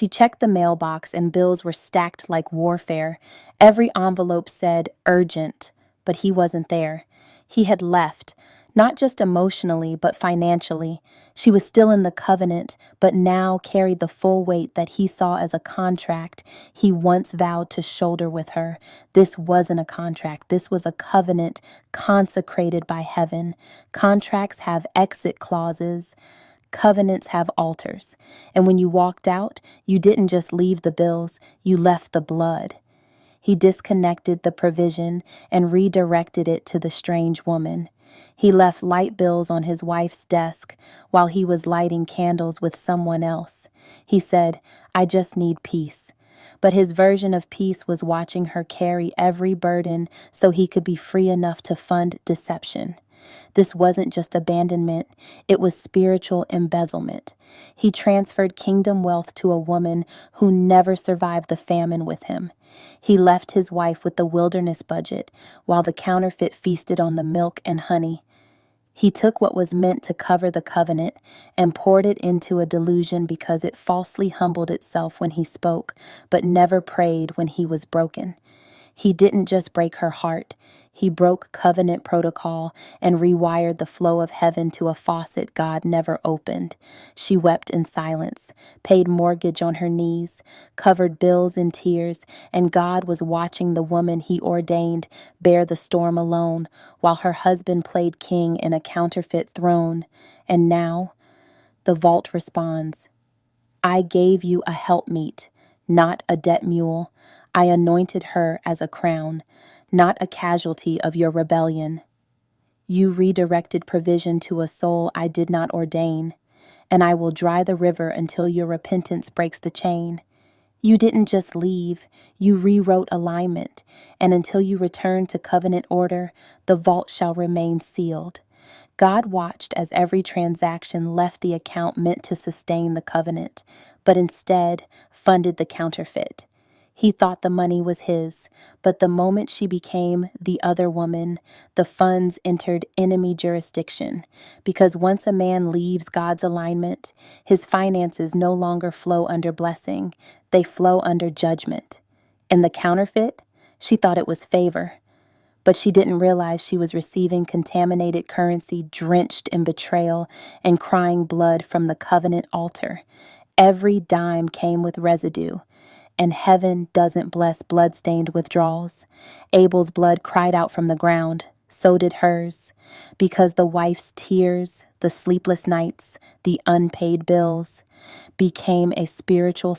She checked the mailbox and bills were stacked like warfare. Every envelope said urgent, but he wasn't there. He had left, not just emotionally, but financially. She was still in the covenant, but now carried the full weight that he saw as a contract he once vowed to shoulder with her. This wasn't a contract. This was a covenant consecrated by heaven. Contracts have exit clauses. Covenants have altars. And when you walked out, you didn't just leave the bills, you left the blood. He disconnected the provision and redirected it to the strange woman. He left light bills on his wife's desk while he was lighting candles with someone else. He said, "I just need peace." But his version of peace was watching her carry every burden so he could be free enough to fund deception. This wasn't just abandonment, it was spiritual embezzlement. He transferred kingdom wealth to a woman who never survived the famine with him. He left his wife with the wilderness budget while the counterfeit feasted on the milk and honey. He took what was meant to cover the covenant and poured it into a delusion because it falsely humbled itself when he spoke, but never prayed when he was broken. He didn't just break her heart. He broke covenant protocol and rewired the flow of heaven to a faucet God never opened. She wept in silence, paid mortgage on her knees, covered bills in tears, and God was watching the woman he ordained bear the storm alone, while her husband played king in a counterfeit throne. And now, the vault responds, "I gave you a helpmeet, not a debt mule. I anointed her as a crown, not a casualty of your rebellion. You redirected provision to a soul I did not ordain, and I will dry the river until your repentance breaks the chain. You didn't just leave, you rewrote alignment, and until you return to covenant order, the vault shall remain sealed." God watched as every transaction left the account meant to sustain the covenant, but instead funded the counterfeit. He thought the money was his, but the moment she became the other woman, the funds entered enemy jurisdiction. Because once a man leaves God's alignment, his finances no longer flow under blessing, they flow under judgment. And the counterfeit, she thought it was favor. But she didn't realize she was receiving contaminated currency drenched in betrayal and crying blood from the covenant altar. Every dime came with residue. And heaven doesn't bless blood-stained withdrawals. Abel's blood cried out from the ground. So did hers. Because the wife's tears, the sleepless nights, the unpaid bills became a spiritual